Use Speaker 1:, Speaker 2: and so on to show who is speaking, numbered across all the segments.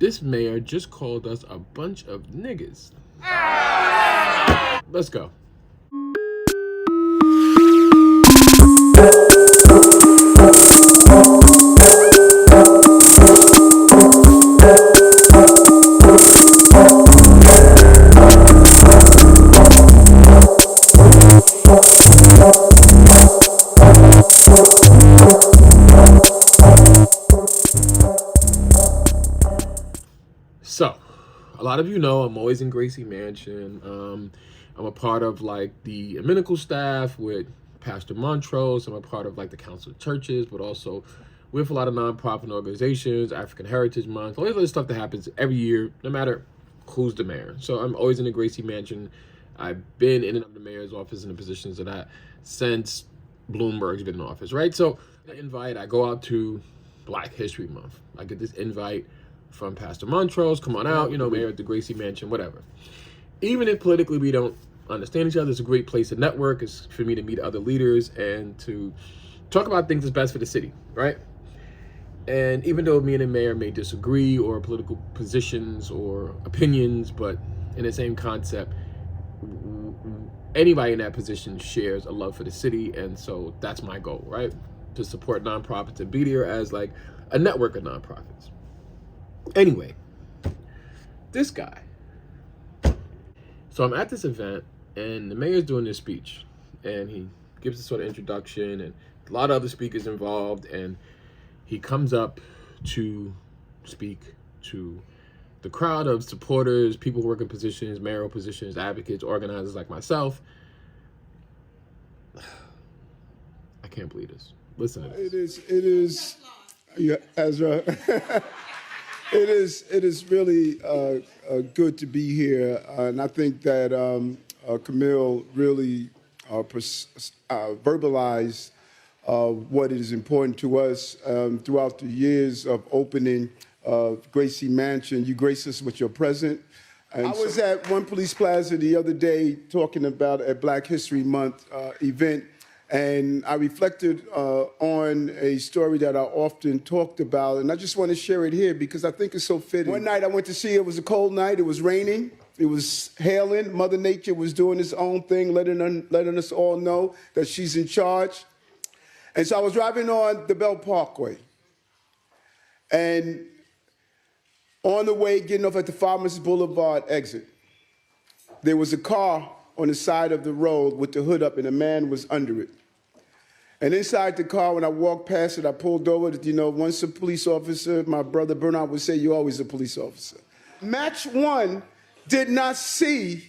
Speaker 1: This mayor just called us a bunch of niggas. Let's go. So, a lot of you know I'm always in Gracie Mansion. I'm a part of like the amenical staff with Pastor Montrose. I'm a part of like the Council of Churches, but also with a lot of nonprofit organizations, African Heritage Month, all this other stuff that happens every year, no matter who's the mayor. So I'm always in the Gracie Mansion. I've been in and out of the mayor's office in the positions of that since Bloomberg's been in office, right? So the invite, I go out to Black History Month. I get this invite from Pastor Montrose, come on out, you know, mayor at the Gracie Mansion, whatever. Even if politically we don't understand each other, it's a great place to network. It's for me to meet other leaders and to talk about things that's best for the city, right? And even though me and the mayor may disagree or political positions or opinions, but in the same concept, anybody in that position shares a love for the city. And so that's my goal, right? To support nonprofits and be there as like a network of nonprofits. Anyway, this guy. So I'm at this event and the mayor's doing this speech and he gives this sort of introduction and a lot of other speakers involved, and he comes up to speak to the crowd of supporters, people who work in positions, mayoral positions, advocates, organizers like myself. I can't believe this. Listen to this.
Speaker 2: It is, yeah, Ezra. It is really good to be here, and I think that Camille really verbalized what is important to us throughout the years of opening Gracie Mansion. You graced us with your presence. And I was at One Police Plaza the other day talking about a Black History Month event, and I reflected on a story that I often talked about, and I just want to share it here because I think it's so fitting. One night I went to see, it was a cold night, it was raining, it was hailing, Mother Nature was doing its own thing, letting us all know that she's in charge. And so I was driving on the Bell Parkway, and on the way, getting off at the Farmers Boulevard exit, there was a car on the side of the road with the hood up, and a man was under it. And inside the car, when I walked past it, I pulled over. You know, once a police officer, my brother Bernard would say, you're always a police officer. Match one did not see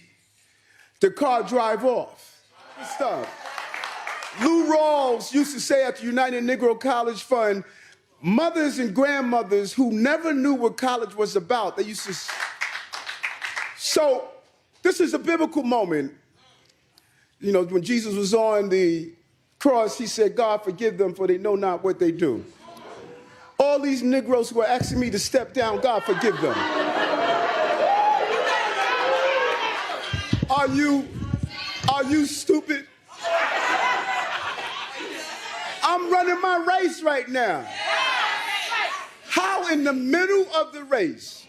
Speaker 2: the car drive off. Stuff. Lou Rawls used to say at the United Negro College Fund, mothers and grandmothers who never knew what college was about, they used to... So this is a biblical moment. You know, when Jesus was on the cross, he said, God, forgive them, for they know not what they do. All these Negroes who are asking me to step down, God, forgive them. Are you stupid? I'm running my race right now. How in the middle of the race,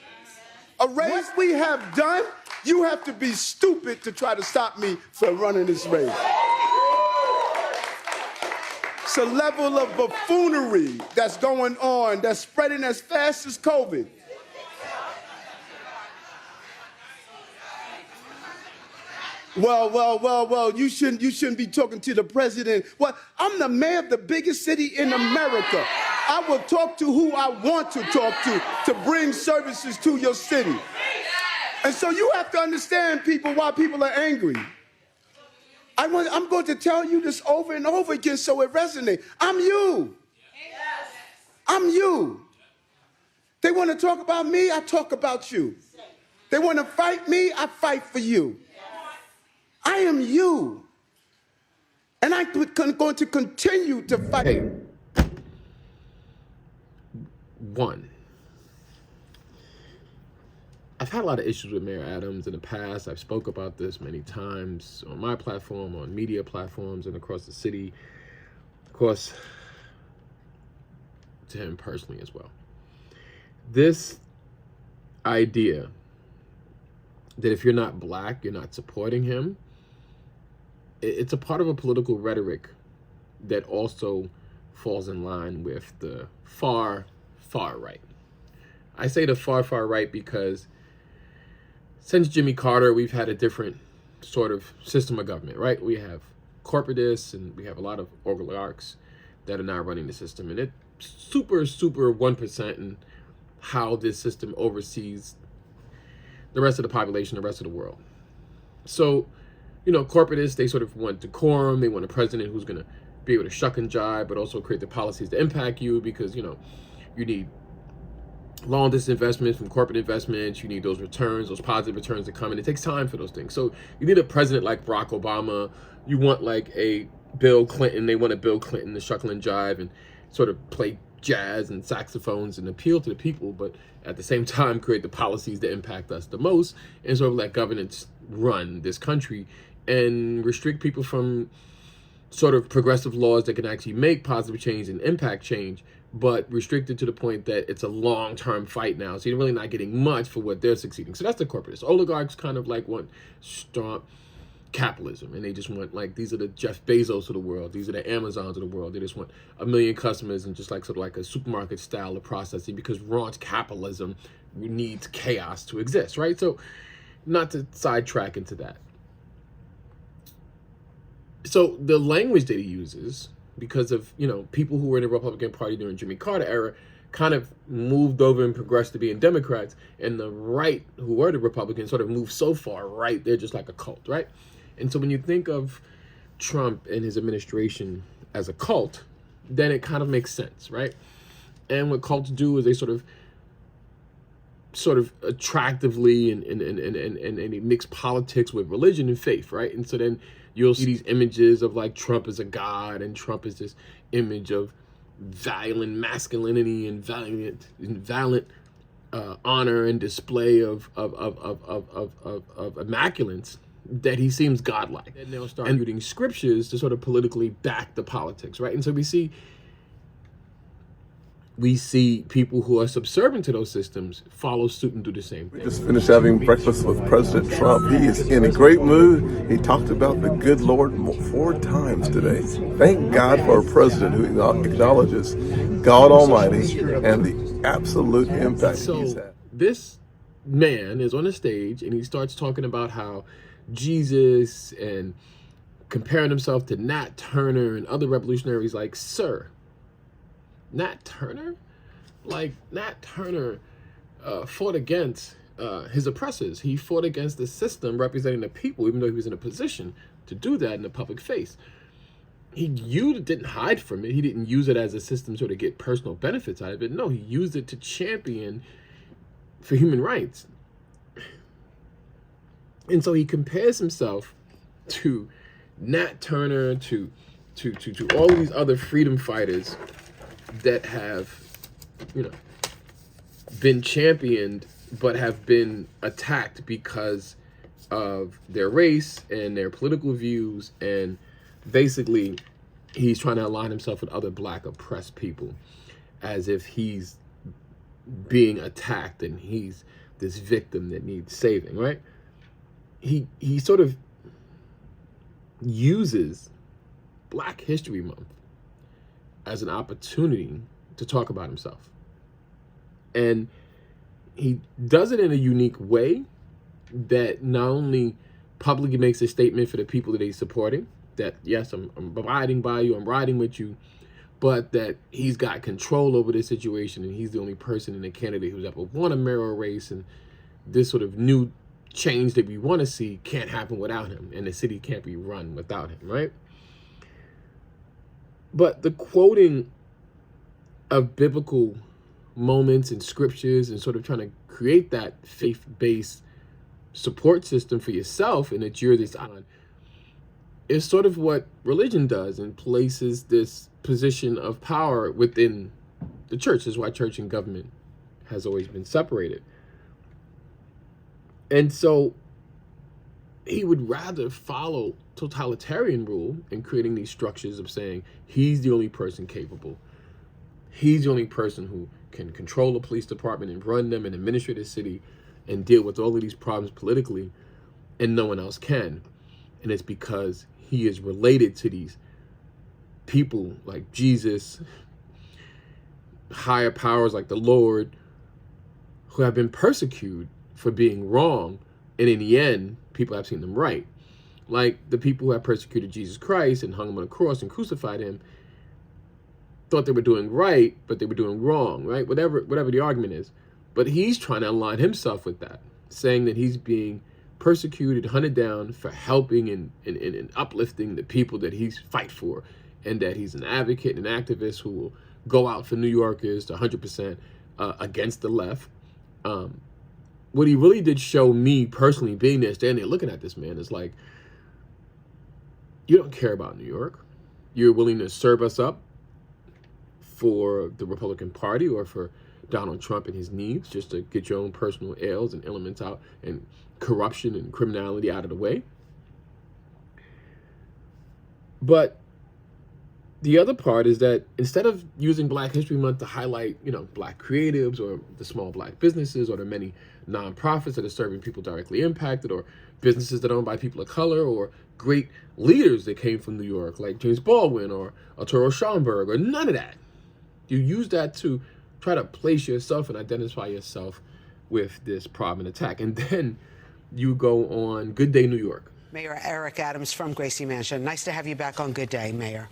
Speaker 2: a race we have done, you have to be stupid to try to stop me from running this race. It's a level of buffoonery that's going on, that's spreading as fast as COVID. Well, you shouldn't be talking to the president. Well, I'm the mayor of the biggest city in America. I will talk to who I want to talk to bring services to your city. And so you have to understand, people, why people are angry. I'm going to tell you this over and over again so it resonates. I'm you. I'm you. They want to talk about me, I talk about you. They want to fight me, I fight for you. I am you. And I'm going to continue to fight.
Speaker 1: Hey. One. I've had a lot of issues with Mayor Adams in the past. I've spoke about this many times on my platform, on media platforms, and across the city. Of course, to him personally as well. This idea that if you're not black, you're not supporting him, it's a part of a political rhetoric that also falls in line with the far right. I say the far right because since Jimmy Carter, we've had a different sort of system of government, right? We have corporatists and we have a lot of oligarchs that are now running the system, and it's super 1% in how this system oversees the rest of the population, the rest of the world. So, you know, corporatists, they sort of want decorum. They want a president who's going to be able to shuck and jive, but also create the policies to impact you, because, you know, you need long distance investments from corporate investments. You need those returns, those positive returns to come, and it takes time for those things. So you need a president like Barack Obama. You want like a Bill Clinton. They want a Bill Clinton to shuckle and jive and sort of play jazz and saxophones and appeal to the people, but at the same time create the policies that impact us the most, and sort of let governance run this country and restrict people from sort of progressive laws that can actually make positive change and impact change, but restricted to the point that it's a long-term fight now. So you're really not getting much for what they're succeeding. So that's the corporatists. Oligarchs kind of like want strong capitalism, and they just want, like, these are the Jeff Bezos of the world, these are the Amazons of the world. They just want 1 million customers and just like sort of like a supermarket style of processing, because raunch capitalism needs chaos to exist, right? So not to sidetrack into that. So the language that he uses, because of, you know, people who were in the Republican Party during Jimmy Carter era kind of moved over and progressed to being Democrats, and the right, who were the Republicans, sort of moved so far right, they're just like a cult, right? And so when you think of Trump and his administration as a cult, then it kind of makes sense, right? And what cults do is they sort of attractively and they mix politics with religion and faith, right? And so then you'll see these images of like Trump as a god, and Trump is this image of violent masculinity and valiant honor and display of immaculance, that he seems godlike. And they'll start using scriptures to sort of politically back the politics, right? And so we see people who are subservient to those systems follow suit and do the same thing.
Speaker 3: We just finished having breakfast with President Trump. He is in a great mood. He talked about the good Lord 4 times today. Thank God for a president who acknowledges God Almighty and the absolute impact he's had.
Speaker 1: This man is on a stage and he starts talking about how Jesus, and comparing himself to Nat Turner and other revolutionaries. Like, sir, Nat Turner? Like, Nat Turner fought against his oppressors. He fought against the system representing the people, even though he was in a position to do that in the public face. He didn't hide from it. He didn't use it as a system to get personal benefits out of it. No, he used it to champion for human rights. And so he compares himself to Nat Turner, to all these other freedom fighters that have, you know, been championed but have been attacked because of their race and their political views. And basically he's trying to align himself with other black oppressed people as if he's being attacked and he's this victim that needs saving, right? He sort of uses Black History Month as an opportunity to talk about himself. And he does it in a unique way that not only publicly makes a statement for the people that he's supporting, that yes, I'm abiding by you, I'm riding with you, but that he's got control over this situation, and he's the only person in the candidate who's ever won a mayoral race, and this sort of new change that we want to see can't happen without him, and the city can't be run without him, right? But the quoting of biblical moments and scriptures and sort of trying to create that faith-based support system for yourself, and that you're this on, is sort of what religion does, and places this position of power within the church. This is why church and government has always been separated. And so he would rather follow totalitarian rule in creating these structures of saying he's the only person capable. He's the only person who can control the police department and run them and administer the city, and deal with all of these problems politically, and no one else can. And it's because he is related to these people like Jesus, higher powers like the Lord, who have been persecuted for being wrong, and in the end, people have seen them right. Like the people who have persecuted Jesus Christ and hung him on a cross and crucified him thought they were doing right, but they were doing wrong, right? Whatever the argument is. But he's trying to align himself with that, saying that he's being persecuted, hunted down for helping and uplifting the people that he's fight for, and that he's an advocate and an activist who will go out for New Yorkers to 100% against the left. What he really did show me personally, being there, standing there looking at this man, is like, you don't care about New York. You're willing to serve us up for the Republican Party or for Donald Trump and his needs, just to get your own personal ails and elements out and corruption and criminality out of the way. But the other part is that instead of using Black History Month to highlight, Black creatives or the small Black businesses or the many nonprofits that are serving people directly impacted, or businesses that are owned by people of color, or great leaders that came from New York, like James Baldwin or Arturo Schomburg, or none of that. You use that to try to place yourself and identify yourself with this problem and attack. And then you go on Good Day New York.
Speaker 4: Mayor Eric Adams from Gracie Mansion. Nice to have you back on Good Day, Mayor.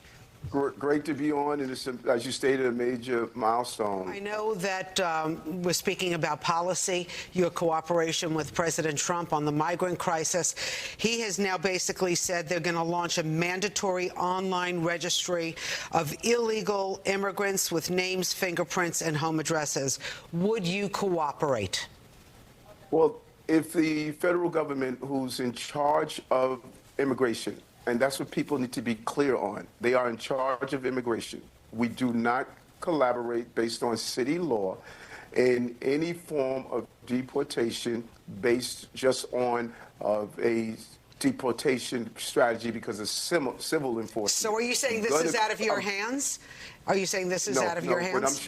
Speaker 2: Great to be on, and it's, as you stated, a major milestone.
Speaker 4: I know that we're speaking about policy, your cooperation with President Trump on the migrant crisis. He has now basically said they're going to launch a mandatory online registry of illegal immigrants with names, fingerprints, and home addresses. Would you cooperate?
Speaker 2: Well, if the federal government, who's in charge of immigration, and that's what people need to be clear on, they are in charge of immigration. We do not collaborate based on city law in any form of deportation based just on a deportation strategy because of civil enforcement.
Speaker 4: So are you saying this is out of your hands? Are you saying this is out of your hands?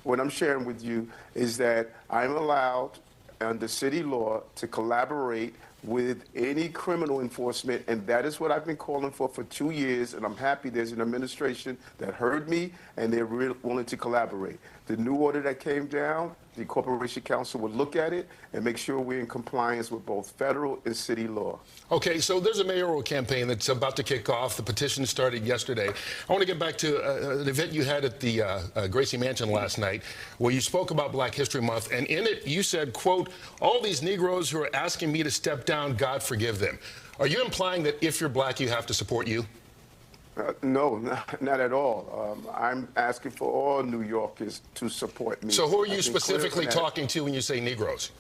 Speaker 2: What I'm sharing with you is that I'm allowed under city law to collaborate with any criminal enforcement, and that is what I've been calling for 2 years, and I'm happy there's an administration that heard me and they're willing to collaborate. The new order that came down, the Corporation Council will look at it and make sure we're in compliance with both federal and city law.
Speaker 5: Okay, so there's a mayoral campaign that's about to kick off. The petition started yesterday. I want to get back to an event you had at the Gracie Mansion last night, where you spoke about Black History Month, and in it you said, quote, "All these Negroes who are asking me to step down, God forgive them." Are you implying that if you're Black, you have to support you?
Speaker 2: No, not at all. I'm asking for all New Yorkers to support me.
Speaker 5: So who are you specifically talking to when you say Negroes?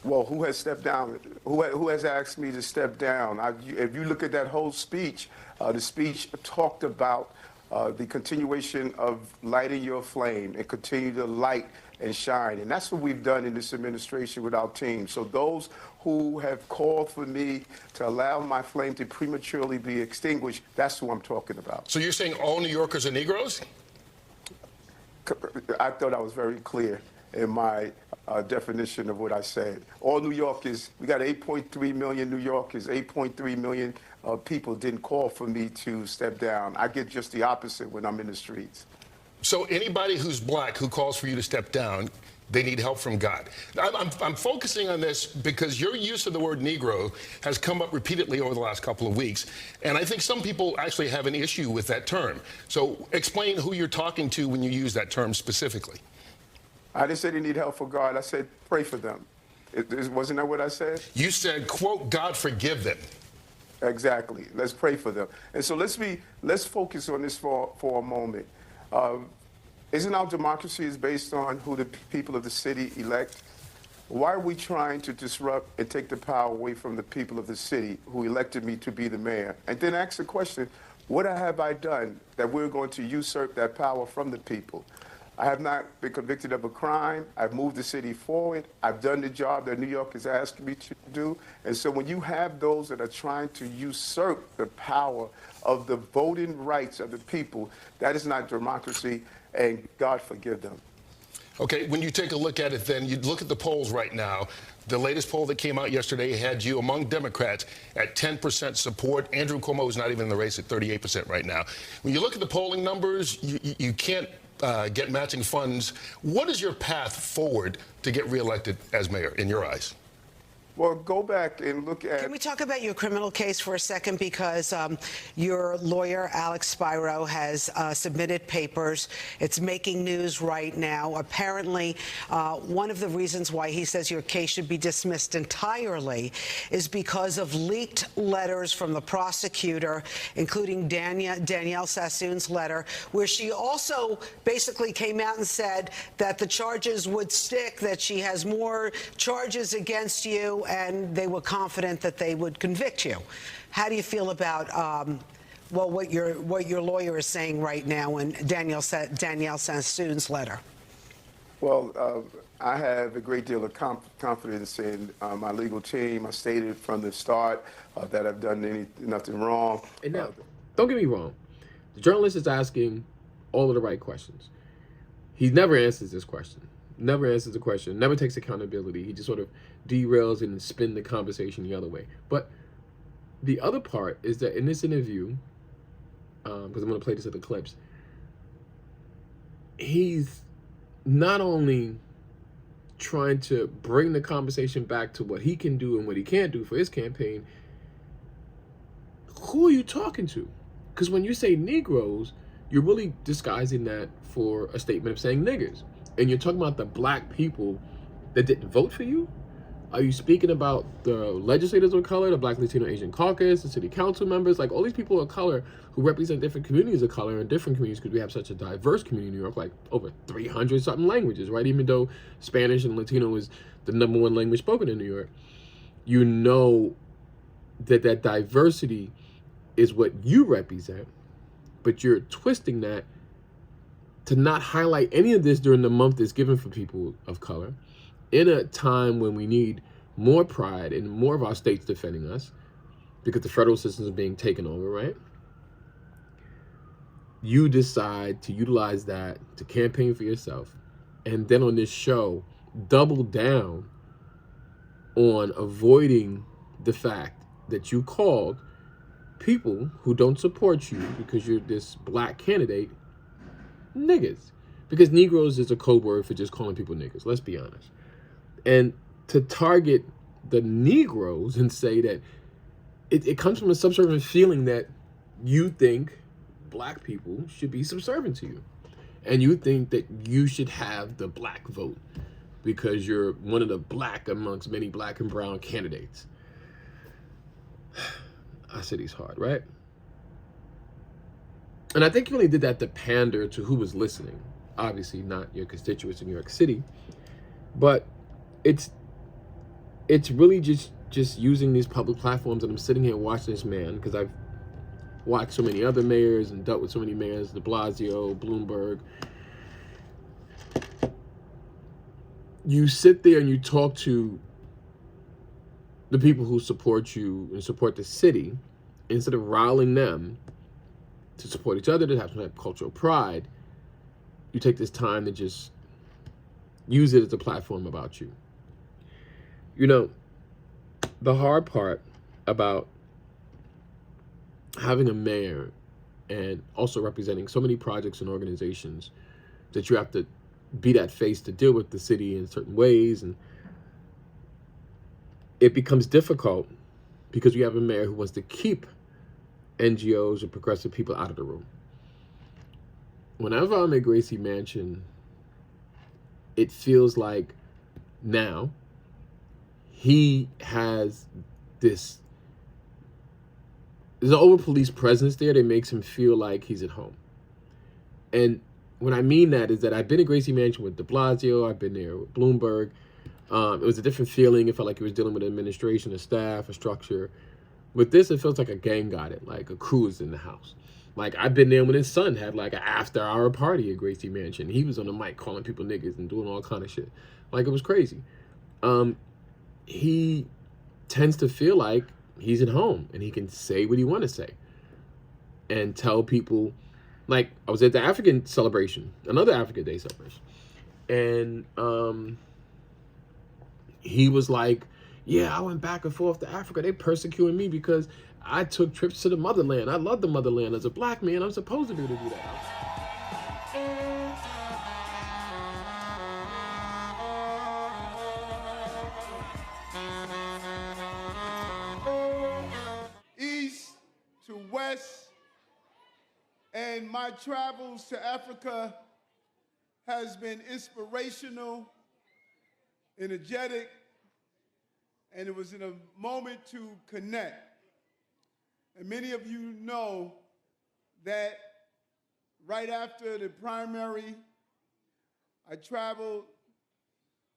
Speaker 2: Well, who has stepped down? Who has asked me to step down? If you look at that whole speech, the speech talked about the continuation of lighting your flame and continue to light and shine. And that's what we've done in this administration with our team. So those who have called for me to allow my flame to prematurely be extinguished, that's who I'm talking about.
Speaker 5: So you're saying all New Yorkers are Negroes?
Speaker 2: I thought I was very clear in my definition of what I said. All New Yorkers, we got 8.3 million New Yorkers, 8.3 million people didn't call for me to step down. I get just the opposite when I'm in the streets.
Speaker 5: So anybody who's Black who calls for you to step down, they need help from God. I'm focusing on this because your use of the word Negro has come up repeatedly over the last couple of weeks, and I think some people actually have an issue with that term. So explain who you're talking to when you use that term specifically.
Speaker 2: I didn't say they need help from God. I said pray for them. Wasn't that what I said?
Speaker 5: You said, quote, God forgive them.
Speaker 2: Exactly. Let's pray for them. And so let's focus on this for a moment. Isn't our democracy is based on who the people of the city elect? Why are we trying to disrupt and take the power away from the people of the city who elected me to be the mayor? And then ask the question, what have I done that we're going to usurp that power from the people? I have not been convicted of a crime. I've moved the city forward. I've done the job that New York has asked me to do. And so when you have those that are trying to usurp the power of the voting rights of the people, that is not democracy, and God forgive them.
Speaker 5: Okay, when you take a look at it, then you look at the polls right now. The latest poll that came out yesterday had you among Democrats at 10% support. Andrew Cuomo is not even in the race at 38% right now. When you look at the polling numbers, you can't get matching funds. What is your path forward to get reelected as mayor in your eyes?
Speaker 2: Well, go back and look at...
Speaker 4: Can we talk about your criminal case for a second? Because your lawyer, Alex Spiro, has submitted papers. It's making news right now. Apparently, one of the reasons why he says your case should be dismissed entirely is because of leaked letters from the prosecutor, including Danielle Sassoon's letter, where she also basically came out and said that the charges would stick, that she has more charges against you, and they were confident that they would convict you. How do you feel about well, what your lawyer is saying right now in Danielle Sassoon's letter?
Speaker 2: Well, I have a great deal of confidence in my legal team. I stated from the start that I've done nothing wrong.
Speaker 1: And now, don't get me wrong. The journalist is asking all of the right questions. He never answers this question. Never answers the question. Never takes accountability. He just sort of derails and spin the conversation the other way. But the other part is that in this interview, because I'm going to play this at the clips, he's not only trying to bring the conversation back to what he can do and what he can't do for his campaign. Who are you talking to? Because when you say Negroes, you're really disguising that for a statement of saying niggers. And you're talking about the black people that didn't vote for you? Are you speaking about the legislators of color, the Black, Latino, Asian caucus, the city council members, like all these people of color who represent different communities of color and different communities, because we have such a diverse community in New York, like over 300 something languages, right? Even though Spanish and Latino is the #1 language spoken in New York, you know that that diversity is what you represent, but you're twisting that to not highlight any of this during the month that's given for people of color, in a time when we need more pride and more of our states defending us because the federal system is being taken over, right? You decide to utilize that to campaign for yourself, and then on this show, double down on avoiding the fact that you called people who don't support you because you're this black candidate niggas. Because Negroes is a code word for just calling people niggas, let's be honest. And to target the Negroes and say that it comes from a subservient feeling that you think black people should be subservient to you. And you think that you should have the black vote because you're one of the black amongst many black and brown candidates. I said he's hard, right? And I think you only did that to pander to who was listening. Obviously not your constituents in New York City, but it's really just using these public platforms, and I'm sitting here watching this man because I've watched so many other mayors and dealt with so many mayors, de Blasio, Bloomberg. You sit there and you talk to the people who support you and support the city, instead of riling them to support each other, to have some type of cultural pride. You take this time to just use it as a platform about you. You know, the hard part about having a mayor and also representing so many projects and organizations that you have to be that face to deal with the city in certain ways, and it becomes difficult because you have a mayor who wants to keep NGOs and progressive people out of the room. Whenever I'm at Gracie Mansion, it feels like now he has there's an over-police presence there that makes him feel like he's at home. And what I mean that is that I've been at Gracie Mansion with de Blasio, I've been there with Bloomberg. It was a different feeling. It felt like he was dealing with administration, a staff, a structure. With this, it feels like a gang got it, like a crew is in the house. Like, I've been there when his son had like an after-hour party at Gracie Mansion. He was on the mic calling people niggas and doing all kind of shit. Like, it was crazy. He tends to feel like he's at home and he can say what he want to say and tell people. Like, I was at the African celebration, another African Day celebration, And he was like, yeah, I went back and forth to Africa. They persecuted me because I took trips to the motherland. I love the motherland. As a black man, I'm supposed to be able to do that.
Speaker 2: East to west, and my travels to Africa has been inspirational, energetic, and it was in a moment to connect. And many of you know that right after the primary, I traveled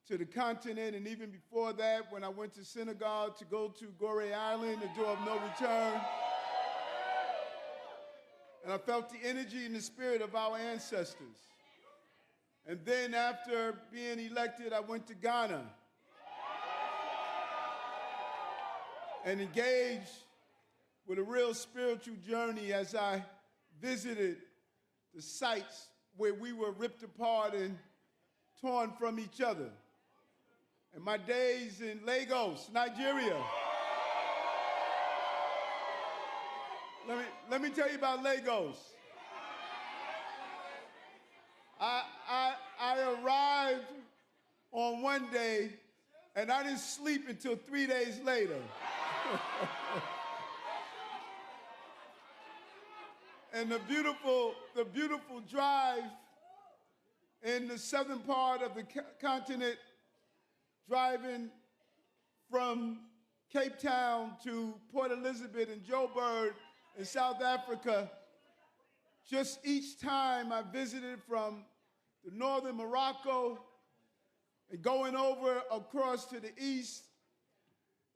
Speaker 2: to the continent, and even before that, when I went to Senegal to go to Gorée Island, the door of no return. And I felt the energy and the spirit of our ancestors. And then after being elected, I went to Ghana and engaged with a real spiritual journey as I visited the sites where we were ripped apart and torn from each other. And my days in Lagos, Nigeria. Let me tell you about Lagos. I arrived on one day, and I didn't sleep until 3 days later. And the beautiful drive in the southern part of the continent, driving from Cape Town to Port Elizabeth and Joburg in South Africa, just each time I visited from the northern Morocco and going over across to the east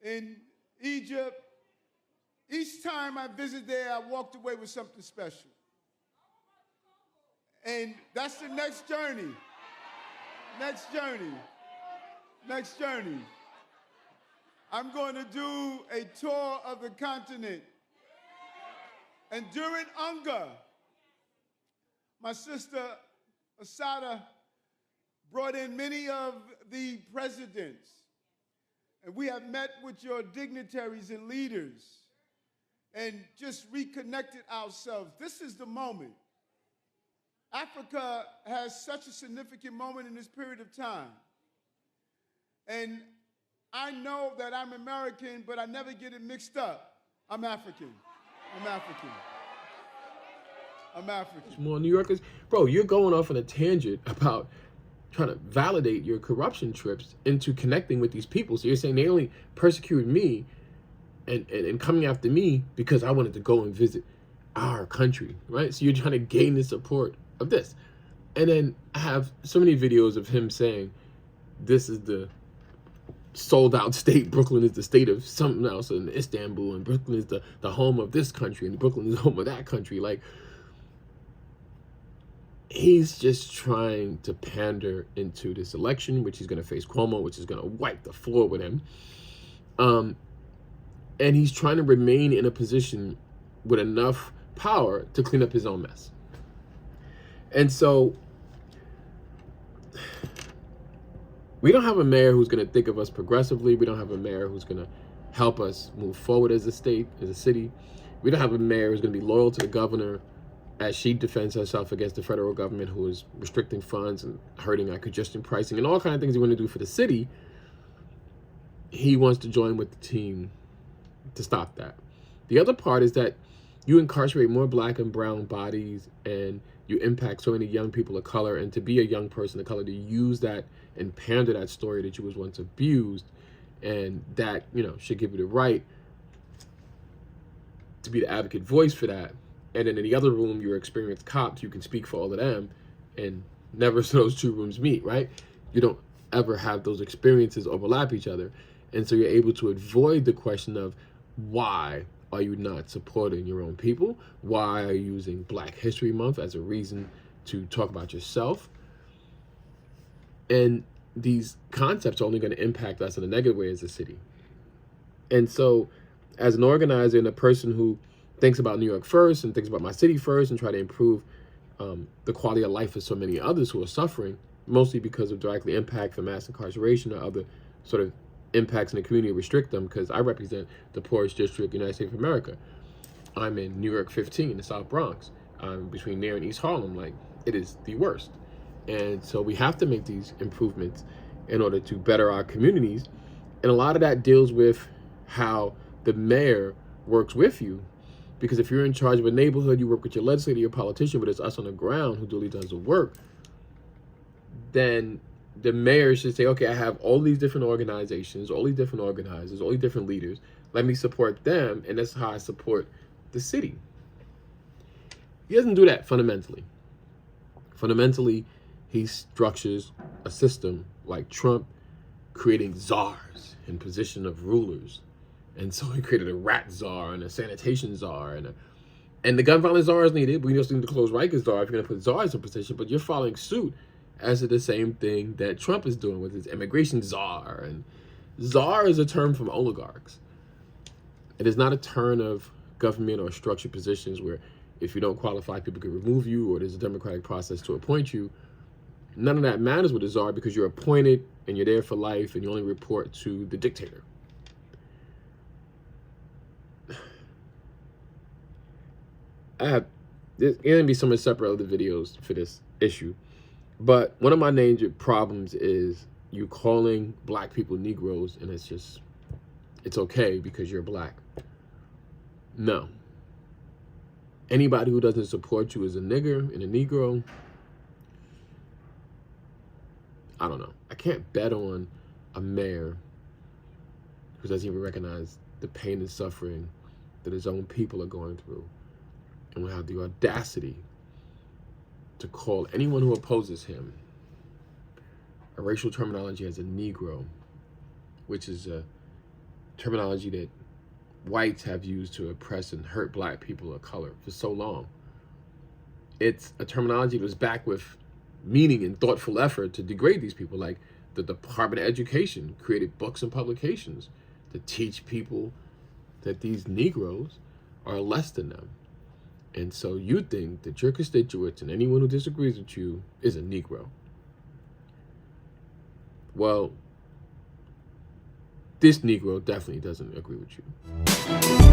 Speaker 2: in Egypt, each time I visited there, I walked away with something special. And that's the next journey. Next journey. Next journey. I'm going to do a tour of the continent. And during UNGA, my sister Asada brought in many of the presidents. And we have met with your dignitaries and leaders and just reconnected ourselves. This is the moment. Africa has such a significant moment in this period of time. And I know that I'm American, but I never get it mixed up. I'm African. I'm African. I'm African.
Speaker 1: More New Yorkers, bro, you're going off on a tangent about trying to validate your corruption trips into connecting with these people. So you're saying they only persecuted me and coming after me because I wanted to go and visit our country, right? So you're trying to gain the support of this. And then I have so many videos of him saying, this is the sold out state. Brooklyn is the state of something else, and Istanbul, and Brooklyn is the home of this country, and Brooklyn is the home of that country. Like, he's just trying to pander into this election, which he's going to face Cuomo, which is going to wipe the floor with him. And he's trying to remain in a position with enough power to clean up his own mess. And so we don't have a mayor who's going to think of us progressively. We don't have a mayor who's going to help us move forward as a state, as a city. We don't have a mayor who's going to be loyal to the governor as she defends herself against the federal government, who is restricting funds and hurting our congestion pricing and all kinds of things he wants to do for the city. He wants to join with the team to stop that. The other part is that you incarcerate more black and brown bodies, and you impact so many young people of color. And to be a young person of color, to use that and pander that story that you was once abused, and that, you know, should give you the right to be the advocate voice for that. And then in the other room, you're experienced cops, you can speak for all of them, and never those two rooms meet, right? You don't ever have those experiences overlap each other. And so you're able to avoid the question of, why are you not supporting your own people? Why are you using Black History Month as a reason to talk about yourself? And these concepts are only going to impact us in a negative way as a city. And so as an organizer and a person who thinks about New York first and thinks about my city first and try to improve the quality of life for so many others who are suffering mostly because of directly impact from mass incarceration or other sort of impacts in the community restrict them, because I represent the poorest district in the United States of America. I'm in New York 15, the South Bronx. I'm between there and East Harlem. Like, it is the worst. And so we have to make these improvements in order to better our communities. And a lot of that deals with how the mayor works with you. Because if you're in charge of a neighborhood, you work with your legislator, your politician, but it's us on the ground who really does the work, then the mayor should say, okay, I have all these different organizations, all these different organizers, all these different leaders. Let me support them, and that's how I support the city. He doesn't do that fundamentally. Fundamentally, he structures a system like Trump, creating czars in position of rulers. And so he created a rat czar and a sanitation czar and the gun violence czar is needed. We just need to close Rikers czar if you're going to put czars in position, but you're following suit as to the same thing that Trump is doing with his immigration czar. And czar is a term from oligarchs. It is not a term of government or structured positions where if you don't qualify, people can remove you or there's a democratic process to appoint you. None of that matters with a czar because you're appointed and you're there for life and you only report to the dictator. There's going to be so much separate other videos for this issue. But one of my major problems is you calling black people Negroes, and it's okay because you're black. No. Anybody who doesn't support you as a nigger and a Negro, I don't know. I can't bet on a mayor who doesn't even recognize the pain and suffering that his own people are going through, and will have the audacity to call anyone who opposes him a racial terminology as a Negro, which is a terminology that whites have used to oppress and hurt black people of color for so long. It's a terminology that was backed with meaning and thoughtful effort to degrade these people. Like the Department of Education created books and publications to teach people that these Negroes are less than them. And so you think that your constituents and anyone who disagrees with you is a Negro. Well, this Negro definitely doesn't agree with you.